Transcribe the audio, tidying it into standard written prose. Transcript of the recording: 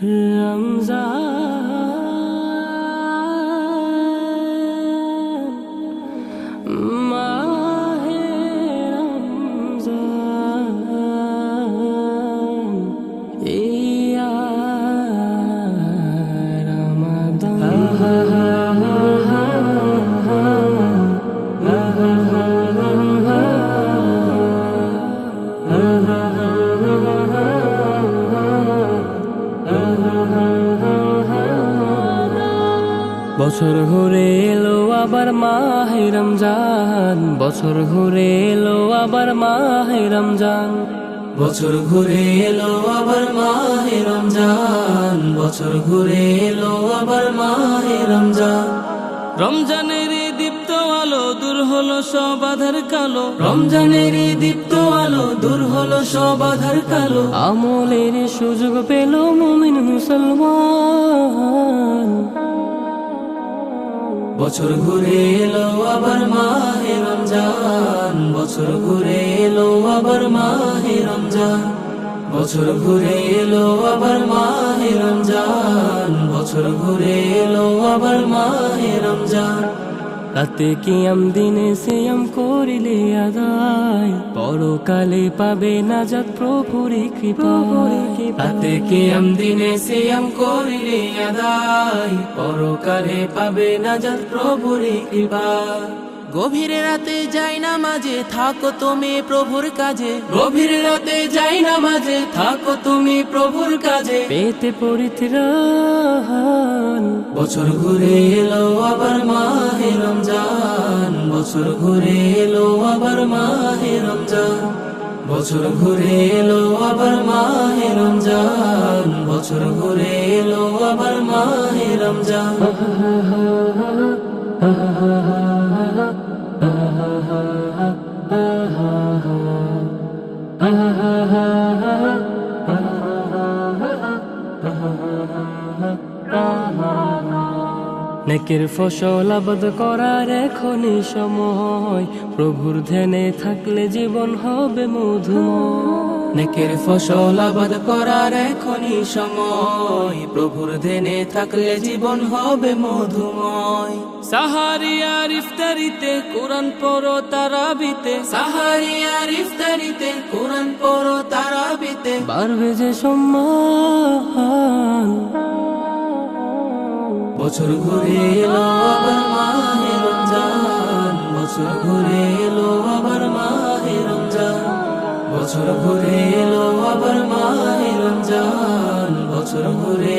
রমজান মাহে রমজান ইয়া বছর ঘুরে এলো আবার মাহে রমজান, বছর ঘুরে এলো আবার মাহে রমজান, বছর ঘুরে এলো আবার মাহে রমজান, বছর ঘুরে এলো আবার মাহে রমজান। রমজানের দীপ্ত আলো দূর হলো সব আধার কালো, রমজানের দীপ্ত আলো দূর হলো সব আধার কালো। আমলের সুযোগ পেল মুমিন মুসলমান। বছর ঘুরে এলো আবার মাহে রমজান, বছর ঘুরে এলো আবার মাহে রমজান, বছর ঘুরে এলো আবার মাহে রমজান, বছর ঘুরে এলো আবার মাহে রমজান। রাতে কিয়াম দিনে সিয়াম করিলে আদায়, পরকালে পাবে নাজাত প্রভুর কৃপা। রাতে কিয়াম দিনে সিয়াম করিলে আদায়, পরকালে পাবে নাজাত প্রভুর কৃপা। গভীর রাতে যাই নামাজে থাকো তুমি প্রভুর কাজে, গভীর রাতে যাই নামাজে থাকো তুমি প্রভুর কাজে, পেতে পরিত্রাণ। বছর ঘুরে এলো আবার মাহে রমজান, বছর ঘুরে এলো আবার মাহে রমজান, বছর ঘুরে এলো আবার মাহে রমজান, বছর ঘুরে এলো আবার মাহে রমজান। নেকের ফসল আবাদ করার এখনই সময়, প্রভুর ধ্যানে থাকলে জীবন হবে মধুময়। নেকের ফসল আবাদ করার এখনই সময়, প্রভুর ধ্যানে থাকলে জীবন হবে মধুময়। সাহারি আর ইফতারিতে কোরআন পড়ো তারাবিতে, সাহারি আর ইফতারিতে কোরআন পড়ো তারাবিতে, বাড়বে যে সম্মান। বছর ঘুরে এলো আবার মাহে রমজান, বছর ঘুরে এলো আবার মাহে রমজান, বছর ঘুরে এলো আবার মাহে রমজান, বছর ঘুরে